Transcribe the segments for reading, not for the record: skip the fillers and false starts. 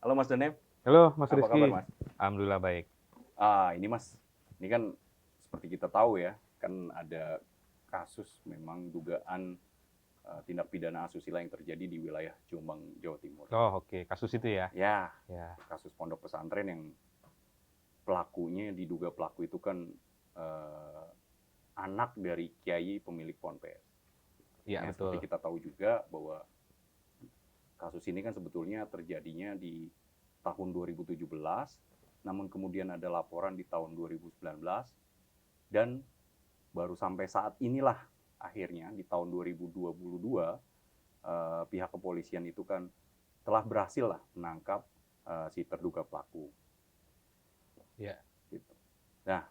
Halo Mas Danem, Halo Mas apa kabar Rizky, Mas? alhamdulillah baik. Ini Mas, ini kan seperti kita tahu ya, kan ada kasus memang dugaan tindak pidana asusila yang terjadi di wilayah Jombang, Jawa Timur. Oh oke, kasus itu ya? Ya, Ya, kasus pondok pesantren yang pelakunya diduga pelaku itu kan eh, anak dari kiai pemilik ponpes. iya Ya, seperti betul. kita tahu juga bahwa kasus ini kan sebetulnya terjadinya di tahun 2017, namun kemudian ada laporan di tahun 2019, dan baru sampai saat inilah akhirnya di tahun 2022 pihak kepolisian itu kan telah berhasil lah menangkap si terduga pelaku. Ya, Gitu. Nah,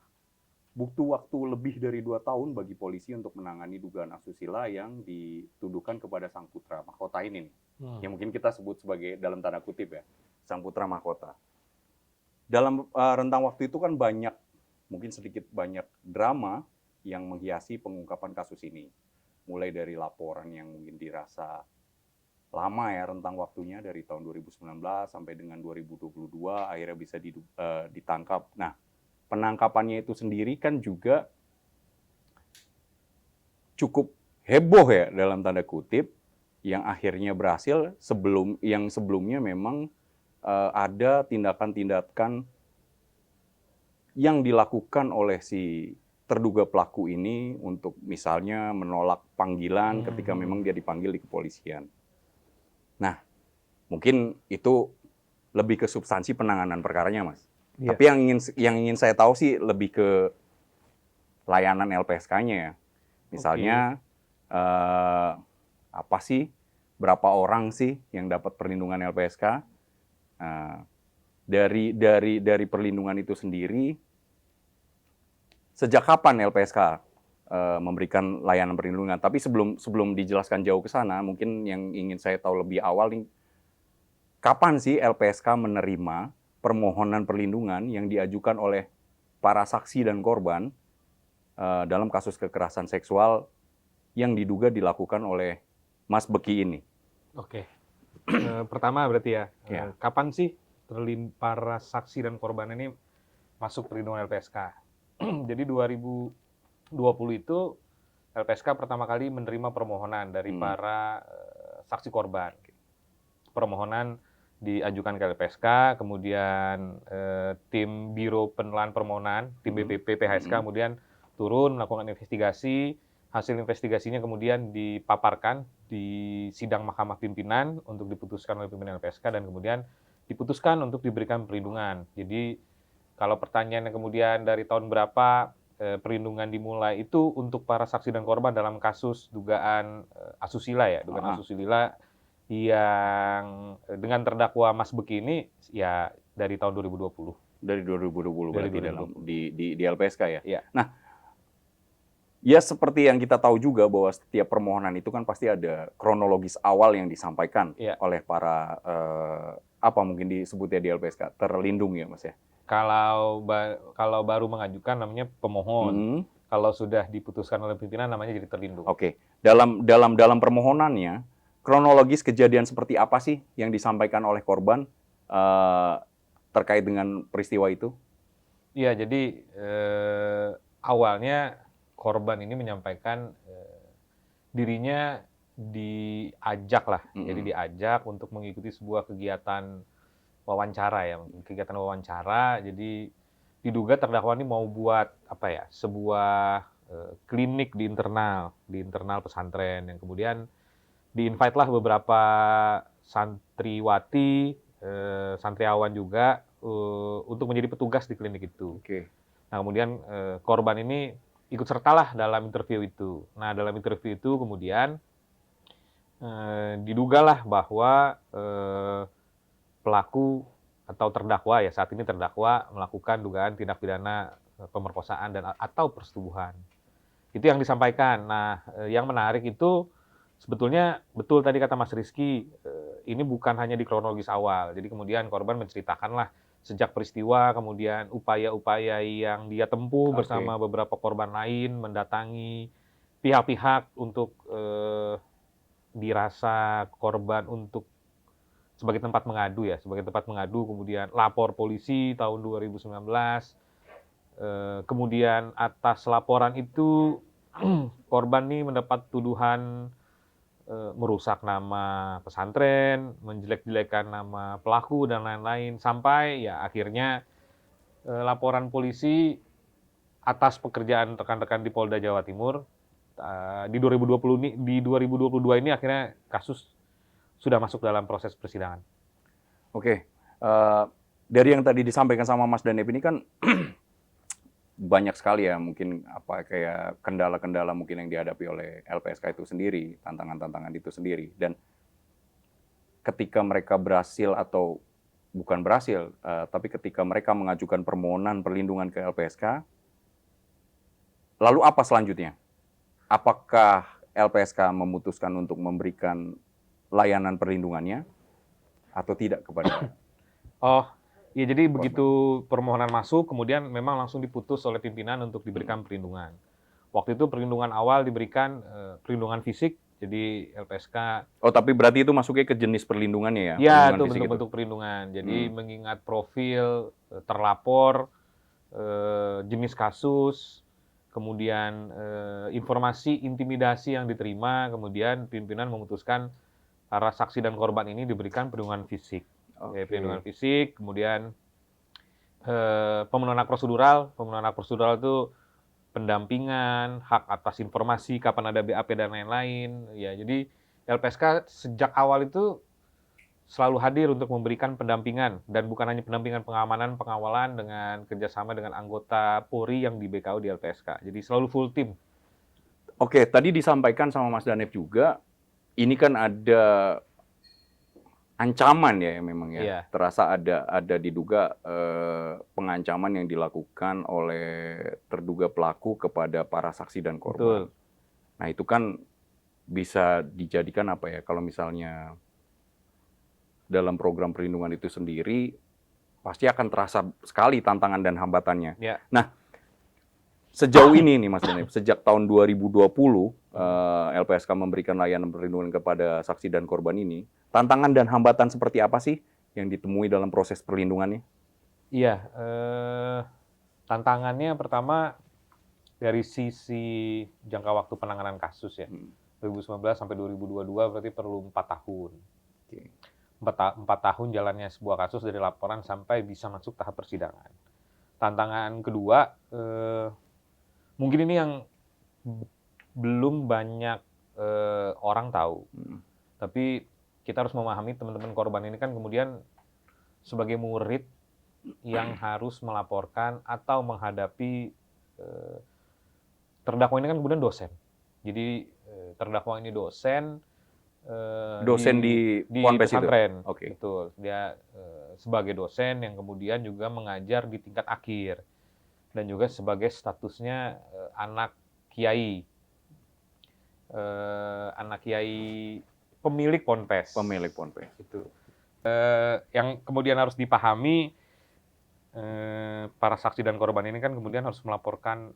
butuh waktu lebih dari 2 tahun bagi polisi untuk menangani dugaan asusila yang dituduhkan kepada sang putra mahkota ini. Yang mungkin kita sebut sebagai dalam tanda kutip ya, sang putra mahkota. Dalam rentang waktu itu kan banyak, mungkin sedikit banyak drama yang menghiasi pengungkapan kasus ini. Mulai dari laporan yang mungkin dirasa lama ya rentang waktunya dari tahun 2019 sampai dengan 2022 akhirnya bisa ditangkap. Nah, penangkapannya itu sendiri kan juga cukup heboh ya dalam tanda kutip, yang akhirnya berhasil yang sebelumnya memang ada tindakan-tindakan yang dilakukan oleh si terduga pelaku ini untuk misalnya menolak panggilan ketika memang dia dipanggil di kepolisian. Nah, mungkin itu lebih ke substansi penanganan perkaranya, Mas. iya. Tapi yang ingin saya tahu sih lebih ke layanan LPSK-nya ya. Oke. Misalnya apa sih, berapa orang sih yang dapat perlindungan LPSK? Uh, dari perlindungan itu sendiri, sejak kapan LPSK memberikan layanan perlindungan? Tapi sebelum dijelaskan jauh ke sana, mungkin yang ingin saya tahu lebih awal nih, kapan sih LPSK menerima permohonan perlindungan yang diajukan oleh para saksi dan korban dalam kasus kekerasan seksual yang diduga dilakukan oleh Mas Beki ini? Oke. Pertama berarti ya, Ya. kapan sih para saksi dan korban ini masuk perlindungan LPSK? Jadi 2020 itu LPSK pertama kali menerima permohonan dari para saksi korban. Permohonan diajukan ke LPSK, kemudian tim Biro Penelahan Permohonan, tim BPP PHSK kemudian turun melakukan investigasi. Hasil investigasinya kemudian dipaparkan di sidang Mahkamah Pimpinan untuk diputuskan oleh pimpinan LPSK dan kemudian diputuskan untuk diberikan perlindungan. Jadi kalau pertanyaannya kemudian dari tahun berapa perlindungan dimulai, itu untuk para saksi dan korban dalam kasus dugaan asusila ya, dugaan asusila yang dengan terdakwa Mas Beki ini ya dari tahun 2020. Dari 2020 Dari berarti 2020. di LPSK ya. Ya. Nah, ya seperti yang kita tahu juga bahwa setiap permohonan itu kan pasti ada kronologis awal yang disampaikan Ya. oleh para apa mungkin disebutnya di LPSK, terlindung ya Mas ya. Kalau baru mengajukan namanya pemohon. Kalau sudah diputuskan oleh pimpinan namanya jadi terlindung. Oke. Dalam permohonannya, kronologis kejadian seperti apa sih yang disampaikan oleh korban terkait dengan peristiwa itu? Iya, jadi awalnya korban ini menyampaikan dirinya diajak lah, jadi diajak untuk mengikuti sebuah kegiatan wawancara ya, kegiatan wawancara. Jadi diduga terdakwa ini mau buat apa ya, sebuah klinik di internal pesantren, yang kemudian di-invite lah beberapa santriwati, santriawan juga untuk menjadi petugas di klinik itu. Oke. Nah kemudian korban ini ikut sertalah dalam interview itu. Nah dalam interview itu kemudian didugalah bahwa pelaku atau terdakwa ya, saat ini terdakwa melakukan dugaan tindak pidana pemerkosaan dan atau persetubuhan. Itu yang disampaikan. Nah, yang menarik itu sebetulnya betul tadi kata Mas Rizky, ini bukan hanya di kronologis awal. Jadi kemudian korban menceritakanlah sejak peristiwa, kemudian upaya-upaya yang dia tempuh bersama beberapa korban lain, mendatangi pihak-pihak untuk dirasa korban untuk sebagai tempat mengadu ya, sebagai tempat mengadu, kemudian lapor polisi tahun 2019, kemudian atas laporan itu korban nih mendapat tuduhan merusak nama pesantren, menjelek-jelekan nama pelaku dan lain-lain, sampai ya akhirnya laporan polisi atas pekerjaan rekan-rekan di Polda Jawa Timur di 2022 ini akhirnya kasus sudah masuk dalam proses persidangan. Oke, dari yang tadi disampaikan sama Mas Danep ini kan banyak sekali ya mungkin kayak kendala-kendala mungkin yang dihadapi oleh LPSK itu sendiri, tantangan-tantangan itu sendiri. Dan ketika mereka berhasil atau bukan berhasil, tapi ketika mereka mengajukan permohonan perlindungan ke LPSK, lalu apa selanjutnya? Apakah LPSK memutuskan untuk memberikan layanan perlindungannya atau tidak kepada Oh, iya, jadi begitu permohonan masuk, kemudian memang langsung diputus oleh pimpinan untuk diberikan perlindungan. Waktu itu perlindungan awal diberikan perlindungan fisik, jadi LPSK. Oh, tapi berarti itu masuknya ke jenis perlindungannya ya? Ya, Perlindungan itu fisik bentuk-bentuk perlindungan. Jadi mengingat profil terlapor, jenis kasus, kemudian informasi intimidasi yang diterima, kemudian pimpinan memutuskan para saksi dan korban ini diberikan perlindungan fisik. Oke. Perlindungan fisik, kemudian pemenuhan hak prosedural. Pemenuhan hak prosedural itu pendampingan, hak atas informasi, kapan ada BAP dan lain-lain. Ya, jadi LPSK sejak awal itu selalu hadir untuk memberikan pendampingan, dan bukan hanya pendampingan pengamanan, pengawalan dengan kerjasama dengan anggota Polri yang di BKU di LPSK. Jadi selalu full tim. Oke, tadi disampaikan sama Mas Danep juga, ini kan ada ancaman ya memang ya. Iya. Terasa ada diduga pengancaman yang dilakukan oleh terduga pelaku kepada para saksi dan korban. Betul. Nah, itu kan bisa dijadikan apa ya, kalau misalnya dalam program perlindungan itu sendiri, pasti akan terasa sekali tantangan dan hambatannya. Ya. Nah, sejauh ini nih Mas Danep, sejak tahun 2020 LPSK memberikan layanan perlindungan kepada saksi dan korban ini, tantangan dan hambatan seperti apa sih yang ditemui dalam proses perlindungannya? Iya, tantangannya pertama dari sisi jangka waktu penanganan kasus ya. 2019 sampai 2022 berarti perlu 4 tahun. Oke. 4 tahun jalannya sebuah kasus dari laporan sampai bisa masuk tahap persidangan. Tantangan kedua, mungkin ini yang belum banyak orang tahu. Tapi kita harus memahami teman-teman korban ini kan kemudian sebagai murid yang harus melaporkan atau menghadapi terdakwa ini kan kemudian dosen. Jadi terdakwa ini dosen di Ponpes itu? pesantren. Oke. Betul. Dia sebagai dosen yang kemudian juga mengajar di tingkat akhir. Dan juga sebagai statusnya anak kiai. Anak kiai pemilik Ponpes. Pemilik Ponpes. Itu. Yang kemudian harus dipahami, para saksi dan korban ini kan kemudian harus melaporkan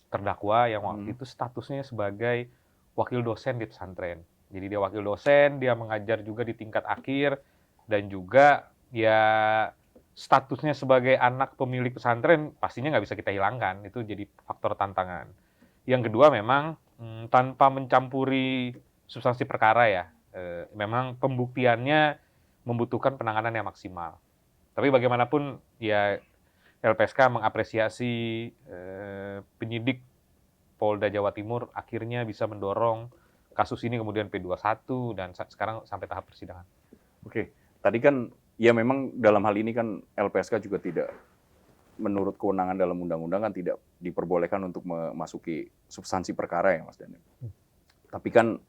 terdakwa yang waktu itu statusnya sebagai wakil dosen di pesantren. Jadi dia wakil dosen, dia mengajar juga di tingkat akhir, dan juga ya statusnya sebagai anak pemilik pesantren pastinya nggak bisa kita hilangkan. Itu jadi faktor tantangan. Yang kedua memang tanpa mencampuri substansi perkara ya, memang pembuktiannya membutuhkan penanganan yang maksimal. Tapi bagaimanapun ya LPSK mengapresiasi penyidik Polda Jawa Timur akhirnya bisa mendorong kasus ini kemudian P21 dan sekarang sampai tahap persidangan. Oke, tadi kan ya memang dalam hal ini kan LPSK juga tidak, menurut kewenangan dalam undang-undang kan tidak diperbolehkan untuk memasuki substansi perkara ya Mas Danep. Tapi kan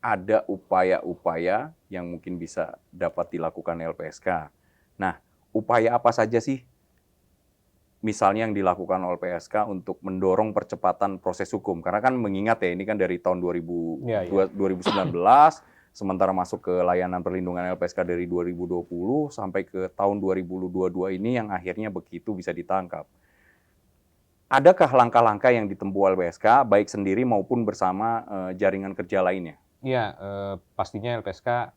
ada upaya-upaya yang mungkin bisa dapat dilakukan LPSK. Nah, upaya apa saja sih misalnya yang dilakukan oleh LPSK untuk mendorong percepatan proses hukum? Karena kan mengingat ya, ini kan dari tahun 2019, sementara masuk ke layanan perlindungan LPSK dari 2020 sampai ke tahun 2022 ini yang akhirnya begitu bisa ditangkap. Adakah langkah-langkah yang ditempuh LPSK, baik sendiri maupun bersama jaringan kerja lainnya? Iya, pastinya LPSK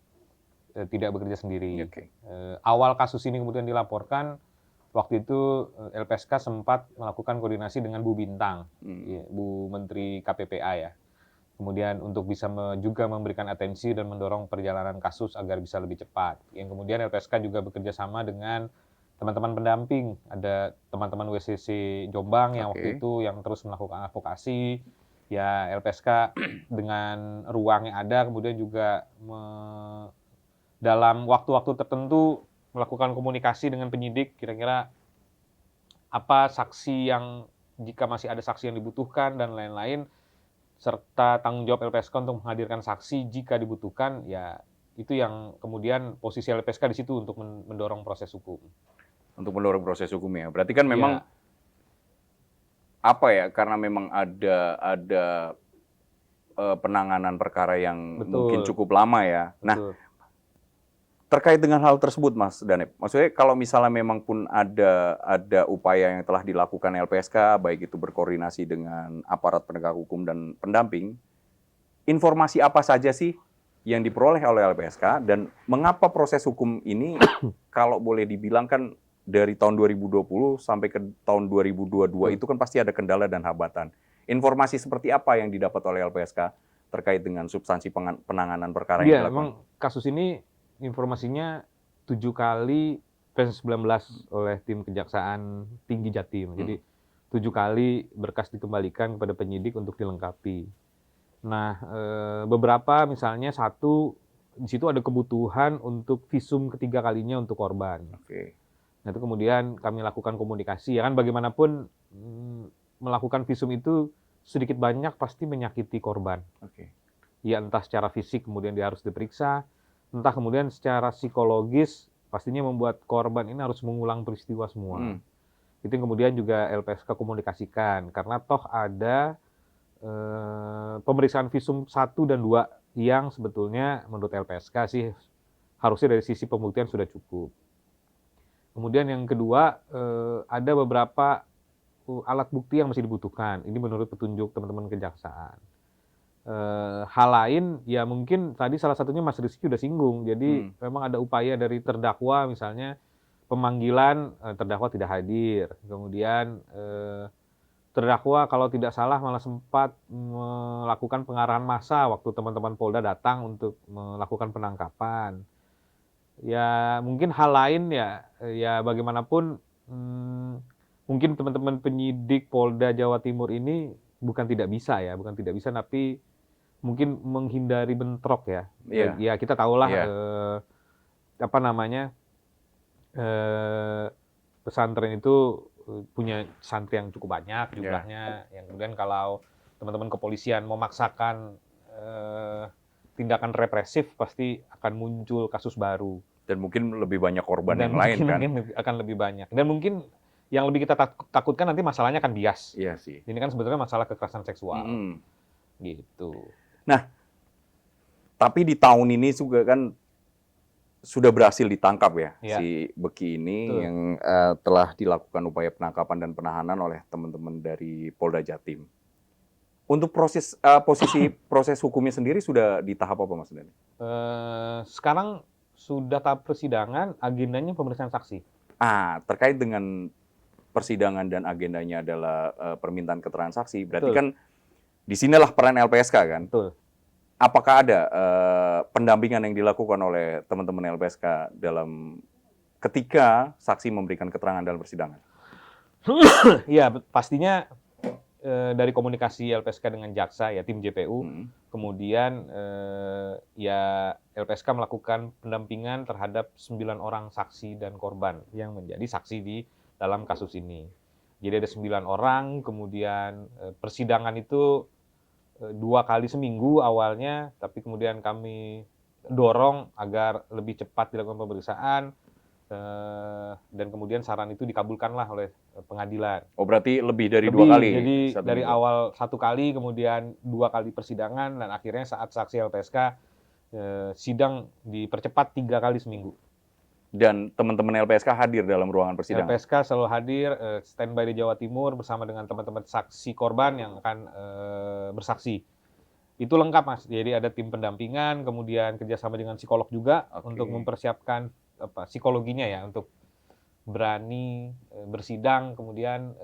tidak bekerja sendiri. Oke. Awal kasus ini kemudian dilaporkan, waktu itu LPSK sempat melakukan koordinasi dengan Bu Bintang, ya, Bu Menteri KPPA ya. Kemudian untuk bisa juga memberikan atensi dan mendorong perjalanan kasus agar bisa lebih cepat. Yang kemudian LPSK juga bekerja sama dengan teman-teman pendamping. Ada teman-teman WCC Jombang yang waktu itu yang terus melakukan advokasi. Ya LPSK dengan ruang yang ada kemudian juga dalam waktu-waktu tertentu melakukan komunikasi dengan penyidik kira-kira apa saksi yang jika masih ada saksi yang dibutuhkan dan lain-lain, serta tanggung jawab LPSK untuk menghadirkan saksi jika dibutuhkan, ya itu yang kemudian posisi LPSK di situ untuk mendorong proses hukum. Untuk mendorong proses hukum ya. Berarti kan memang apa ya? Karena memang ada penanganan perkara yang mungkin cukup lama ya. Nah, terkait dengan hal tersebut, Mas Danep, maksudnya kalau misalnya memang pun ada upaya yang telah dilakukan LPSK, baik itu berkoordinasi dengan aparat penegak hukum dan pendamping, informasi apa saja sih yang diperoleh oleh LPSK dan mengapa proses hukum ini, kalau boleh dibilang kan dari tahun 2020 sampai ke tahun 2022 itu kan pasti ada kendala dan hambatan. Informasi seperti apa yang didapat oleh LPSK terkait dengan substansi penanganan perkara yang dilakukan? Memang kasus ini informasinya 7 kali P19 oleh tim Kejaksaan Tinggi Jatim. Jadi 7 kali berkas dikembalikan kepada penyidik untuk dilengkapi. Nah, beberapa misalnya di situ ada kebutuhan untuk visum ketiga kalinya untuk korban. Nah, itu kemudian kami lakukan komunikasi. Ya kan bagaimanapun melakukan visum itu sedikit banyak pasti menyakiti korban. Ya entah secara fisik kemudian dia harus diperiksa, entah kemudian secara psikologis pastinya membuat korban ini harus mengulang peristiwa semua. Itu yang kemudian juga LPSK komunikasikan, karena toh ada pemeriksaan visum 1 dan 2 yang sebetulnya menurut LPSK sih harusnya dari sisi pembuktian sudah cukup. Kemudian yang kedua, ada beberapa alat bukti yang masih dibutuhkan. Ini menurut petunjuk teman-teman kejaksaan. Hal lain ya mungkin tadi salah satunya Mas Rizky udah singgung. Jadi memang ada upaya dari terdakwa misalnya pemanggilan terdakwa tidak hadir. Kemudian terdakwa kalau tidak salah malah sempat melakukan pengarahan massa waktu teman-teman Polda datang untuk melakukan penangkapan. Ya mungkin hal lain ya bagaimanapun mungkin teman-teman penyidik Polda Jawa Timur ini bukan tidak bisa tapi mungkin menghindari bentrok ya. Ya kita tahulah pesantren itu punya santri yang cukup banyak jumlahnya. Yang kemudian kalau teman-teman kepolisian memaksakan tindakan represif pasti akan muncul kasus baru. Dan mungkin lebih banyak korban yang lain kan? Mungkin akan lebih banyak. Dan mungkin yang lebih kita takutkan nanti masalahnya kan bias. Iya sih. Ini kan sebetulnya masalah kekerasan seksual. Gitu. Nah, tapi di tahun ini juga kan sudah berhasil ditangkap ya si Beki ini yang telah dilakukan upaya penangkapan dan penahanan oleh teman-teman dari Polda Jatim. Untuk proses hukumnya sendiri sudah di tahap apa, Mas Dani? Sekarang sudah tahap persidangan, agendanya pemeriksaan saksi. Terkait dengan persidangan dan agendanya adalah permintaan keterangan saksi, berarti kan disinilah peran LPSK kan? Betul. Apakah ada pendampingan yang dilakukan oleh teman-teman LPSK dalam ketika saksi memberikan keterangan dalam persidangan? Ya, pastinya dari komunikasi LPSK dengan jaksa ya tim JPU, kemudian ya LPSK melakukan pendampingan terhadap 9 orang saksi dan korban yang menjadi saksi di dalam kasus ini. Jadi ada 9 orang, kemudian persidangan itu 2 kali seminggu awalnya, tapi kemudian kami dorong agar lebih cepat dilakukan pemeriksaan, dan kemudian saran itu dikabulkanlah oleh pengadilan. Oh berarti lebih dari 2 kali? Jadi dari awal 1 kali, kemudian 2 kali persidangan, dan akhirnya saat saksi LPSK sidang dipercepat 3 kali seminggu. Dan teman-teman LPSK hadir dalam ruangan persidangan? LPSK selalu hadir, standby di Jawa Timur bersama dengan teman-teman saksi korban yang akan bersaksi. Itu lengkap, Mas. Jadi ada tim pendampingan, kemudian kerjasama dengan psikolog juga untuk mempersiapkan psikologinya ya, untuk berani bersidang, kemudian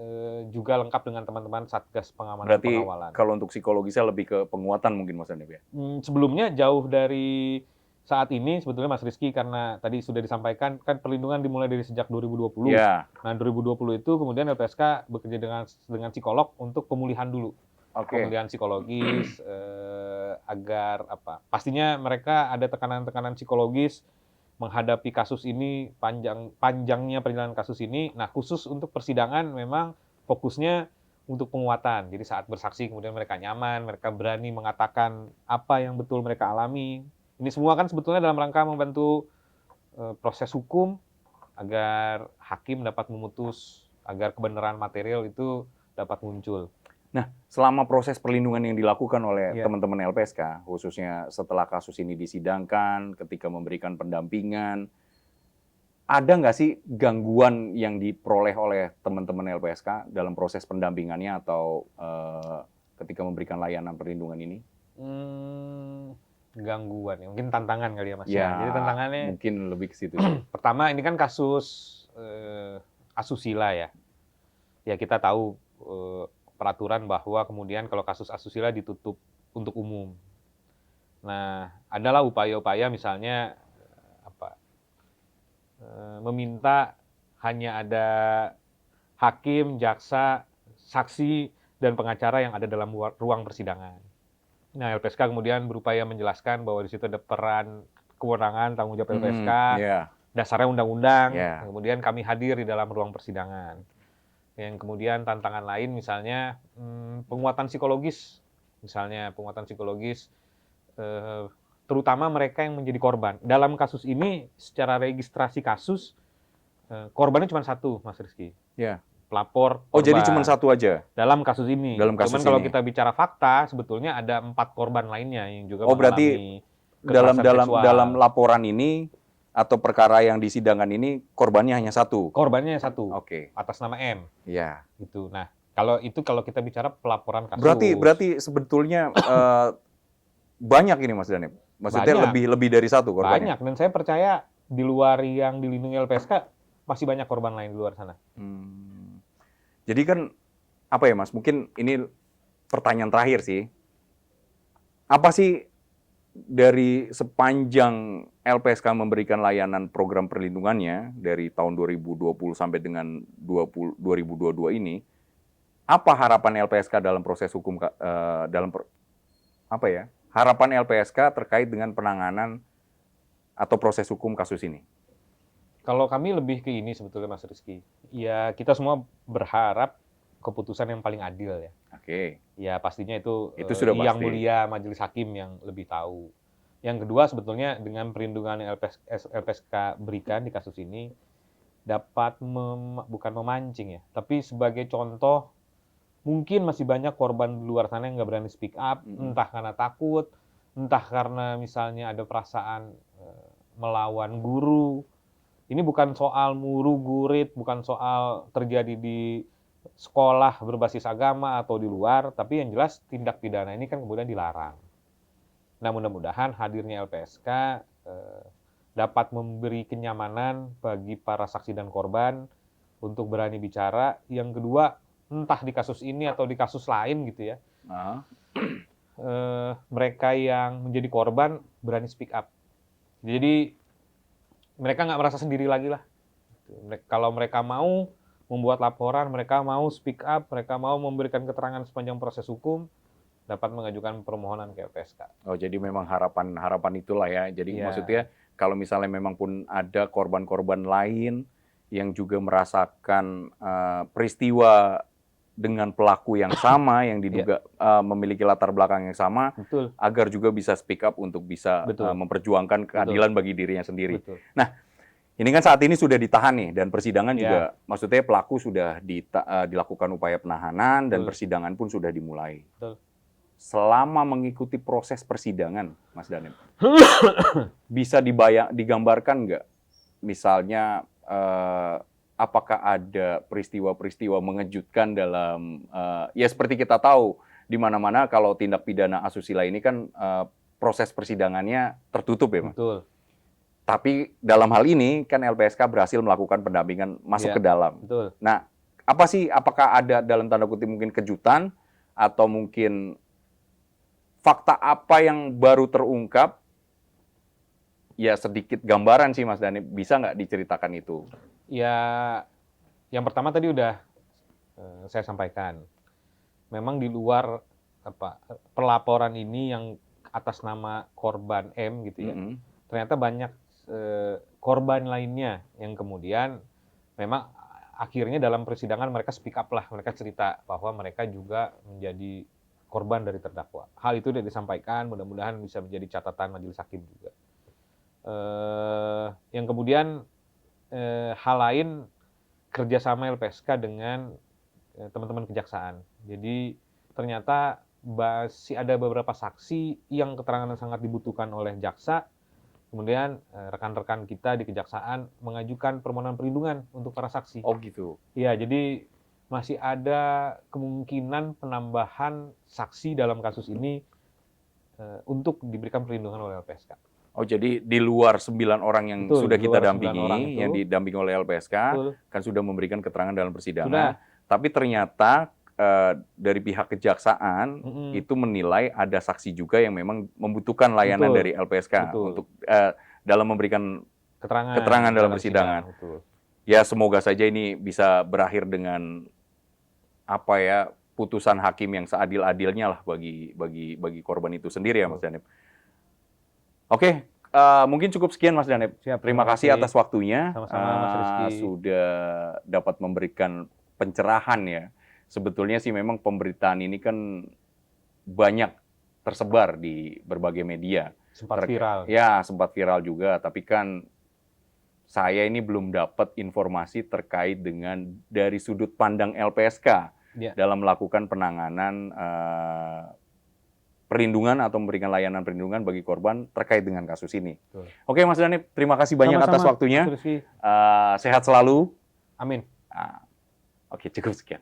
juga lengkap dengan teman-teman Satgas Pengamanan Berarti Pengawalan. kalau untuk psikologisnya lebih ke penguatan mungkin Mas Danip ya? Sebelumnya jauh dari saat ini sebetulnya Mas Rizky, karena tadi sudah disampaikan kan perlindungan dimulai dari sejak 2020. Ya. Nah 2020 itu kemudian LPSK bekerja dengan psikolog untuk pemulihan dulu. Pemulihan psikologis agar pastinya mereka ada tekanan-tekanan psikologis menghadapi kasus ini, panjangnya perjalanan kasus ini. Nah khusus untuk persidangan memang fokusnya untuk penguatan. Jadi saat bersaksi kemudian mereka nyaman, mereka berani mengatakan apa yang betul mereka alami. Ini semua kan sebetulnya dalam rangka membantu proses hukum agar hakim dapat memutus, agar kebenaran material itu dapat muncul. Nah, selama proses perlindungan yang dilakukan oleh teman-teman LPSK, khususnya setelah kasus ini disidangkan, ketika memberikan pendampingan, ada nggak sih gangguan yang diperoleh oleh teman-teman LPSK dalam proses pendampingannya atau ketika memberikan layanan perlindungan ini? Gangguan ya, mungkin tantangan kali ya Mas. Ya, jadi tantangannya mungkin lebih ke situ. Pertama ini kan kasus asusila ya. Ya kita tahu peraturan bahwa kemudian kalau kasus asusila ditutup untuk umum. Nah, adalah upaya-upaya misalnya meminta hanya ada hakim, jaksa, saksi, dan pengacara yang ada dalam ruang persidangan. Nah, LPSK kemudian berupaya menjelaskan bahwa di situ ada peran, kewenangan, tanggung jawab LPSK, dasarnya undang-undang, kemudian kami hadir di dalam ruang persidangan. Yang kemudian tantangan lain misalnya penguatan psikologis, terutama mereka yang menjadi korban. Dalam kasus ini, secara registrasi kasus, korbannya cuma satu, Mas Rizky. Pelapor, korban. Oh, jadi cuma satu aja? Dalam kasus ini. Cuman kalau kita bicara fakta, sebetulnya ada 4 korban lainnya yang juga mengalami kekerasan seksual. Dalam laporan ini, atau perkara yang disidangkan ini, korbannya hanya satu? Korbannya satu. Atas nama M. Iya. Gitu. Nah, kalau kita bicara pelaporan kasus. Berarti sebetulnya banyak ini Mas Danip? Maksudnya lebih dari satu korbannya? Banyak, dan saya percaya di luar yang dilindungi LPSK, masih banyak korban lain di luar sana. Jadi kan, apa ya Mas, mungkin ini pertanyaan terakhir sih. Apa sih dari sepanjang LPSK memberikan layanan program perlindungannya dari tahun 2020 sampai dengan 2022 ini, apa harapan LPSK dalam proses hukum, harapan LPSK terkait dengan penanganan atau proses hukum kasus ini? Kalau kami lebih ke ini sebetulnya Mas Rizky. Ya kita semua berharap keputusan yang paling adil ya. Ya pastinya itu sudah yang mulia majelis hakim yang lebih tahu. Yang kedua sebetulnya dengan perlindungan yang LPSK berikan di kasus ini dapat bukan memancing ya, tapi sebagai contoh mungkin masih banyak korban di luar sana yang nggak berani speak up, entah karena takut, entah karena misalnya ada perasaan melawan guru. Ini bukan soal muru gurit, bukan soal terjadi di sekolah berbasis agama atau di luar, tapi yang jelas tindak pidana ini kan kemudian dilarang. Nah, mudah-mudahan hadirnya LPSK dapat memberi kenyamanan bagi para saksi dan korban untuk berani bicara. Yang kedua, entah di kasus ini atau di kasus lain gitu ya, mereka yang menjadi korban berani speak up. Jadi mereka nggak merasa sendiri lagi lah. Kalau mereka mau membuat laporan, mereka mau speak up, mereka mau memberikan keterangan sepanjang proses hukum, dapat mengajukan permohonan ke LPSK. Oh, jadi memang harapan itulah ya. Jadi maksudnya kalau misalnya memang pun ada korban-korban lain yang juga merasakan peristiwa dengan pelaku yang sama, yang diduga memiliki latar belakang yang sama, agar juga bisa speak up untuk bisa memperjuangkan keadilan bagi dirinya sendiri. Nah, ini kan saat ini sudah ditahan nih, dan persidangan juga, maksudnya pelaku sudah dilakukan upaya penahanan, dan persidangan pun sudah dimulai. Selama mengikuti proses persidangan, Mas Danip, bisa digambarkan nggak, misalnya apakah ada peristiwa-peristiwa mengejutkan dalam, ya seperti kita tahu, di mana-mana kalau tindak pidana asusila ini kan proses persidangannya tertutup ya, Mas. Betul. Tapi dalam hal ini kan LPSK berhasil melakukan pendampingan masuk Iya, ke dalam. betul. Nah, apakah ada dalam tanda kutip mungkin kejutan atau mungkin fakta apa yang baru terungkap? Ya sedikit gambaran sih Mas Dhani, bisa nggak diceritakan itu? Ya, yang pertama tadi udah saya sampaikan. Memang di luar pelaporan ini yang atas nama korban M gitu ya, ternyata banyak korban lainnya yang kemudian memang akhirnya dalam persidangan mereka speak up lah, mereka cerita bahwa mereka juga menjadi korban dari terdakwa. Hal itu sudah disampaikan, mudah-mudahan bisa menjadi catatan majelis hakim juga. Yang kemudian hal lain kerjasama LPSK dengan teman-teman kejaksaan. Jadi ternyata masih ada beberapa saksi yang keterangan sangat dibutuhkan oleh jaksa. Kemudian rekan-rekan kita di kejaksaan mengajukan permohonan perlindungan untuk para saksi. Oh gitu. Iya, jadi masih ada kemungkinan penambahan saksi dalam kasus ini untuk diberikan perlindungan oleh LPSK. Oh jadi di luar 9 orang yang Betul, sudah di kita luar 9 orang dampingi, itu. yang didampingi oleh LPSK, Betul. kan sudah memberikan keterangan dalam persidangan. Sudah. Tapi ternyata dari pihak kejaksaan itu menilai ada saksi juga yang memang membutuhkan layanan Betul. dari LPSK Betul. untuk dalam memberikan keterangan dalam persidangan. Betul. Ya semoga saja ini bisa berakhir dengan putusan hakim yang seadil-adilnya lah bagi korban itu sendiri ya Mas Danip. Oke, mungkin cukup sekian Mas Danip. Siap, Terima kasih atas waktunya. Sama-sama Mas Rizky. Sudah dapat memberikan pencerahan ya. Sebetulnya sih memang pemberitaan ini kan banyak tersebar di berbagai media. Sempat viral. Ya, sempat viral juga. Tapi kan saya ini belum dapat informasi terkait dengan dari sudut pandang LPSK dalam melakukan penanganan perlindungan atau memberikan layanan perlindungan bagi korban terkait dengan kasus ini. Betul. Oke Mas Danip, terima kasih banyak Sama-sama, atas waktunya. Mas Rizky. Sehat selalu. Amin. Oke, cukup sekian.